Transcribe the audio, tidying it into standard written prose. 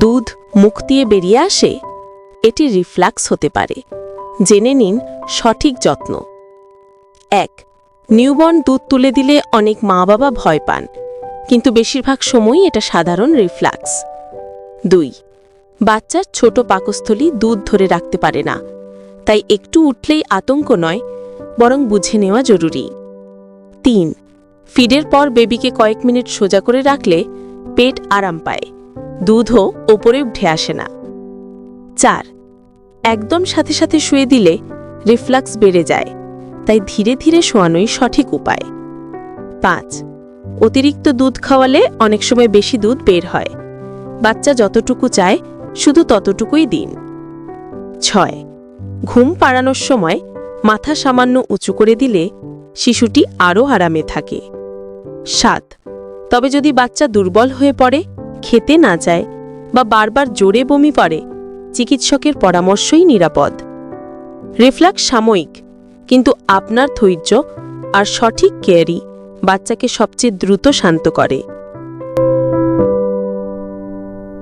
দুধ মুখ দিয়ে বেরিয়ে আসে, এটি রিফ্লাক্স হতে পারে। জেনে নিন সঠিক যত্ন। 1. নিউবর্ন দুধ তুলে দিলে অনেক মা বাবা ভয় পান, কিন্তু বেশিরভাগ সময়ই এটা সাধারণ রিফ্লাক্স। 2. বাচ্চার ছোট পাকস্থলী দুধ ধরে রাখতে পারে না, তাই একটু উঠলেই আতঙ্ক নয়, বরং বুঝে নেওয়া জরুরি। 3. ফিডের পর বেবিকে কয়েক মিনিট সোজা করে রাখলে পেট আরাম পায়, দুধও ওপরে উঠে আসে না। 4. একদম সাথে সাথে শুয়ে দিলে রিফ্লাক্স বেড়ে যায়, তাই ধীরে ধীরে শোয়ানোই সঠিক উপায়। 5. অতিরিক্ত দুধ খাওয়ালে অনেক সময় বেশি দুধ বের হয়, বাচ্চা যতটুকু চায় শুধু ততটুকুই দিন। 6. ঘুম পাড়ানোর সময় মাথা সামান্য উঁচু করে দিলে শিশুটি আরও আরামে থাকে। 7. তবে যদি বাচ্চা দুর্বল হয়ে পড়ে, খেতে না চায় বা বারবার জোরে বমি করে, চিকিৎসকের পরামর্শই নিরাপদ। রিফ্লাক্স সাময়িক, কিন্তু আপনার ধৈর্য আর সঠিক কেয়ারই বাচ্চাকে সবচেয়ে দ্রুত শান্ত করে।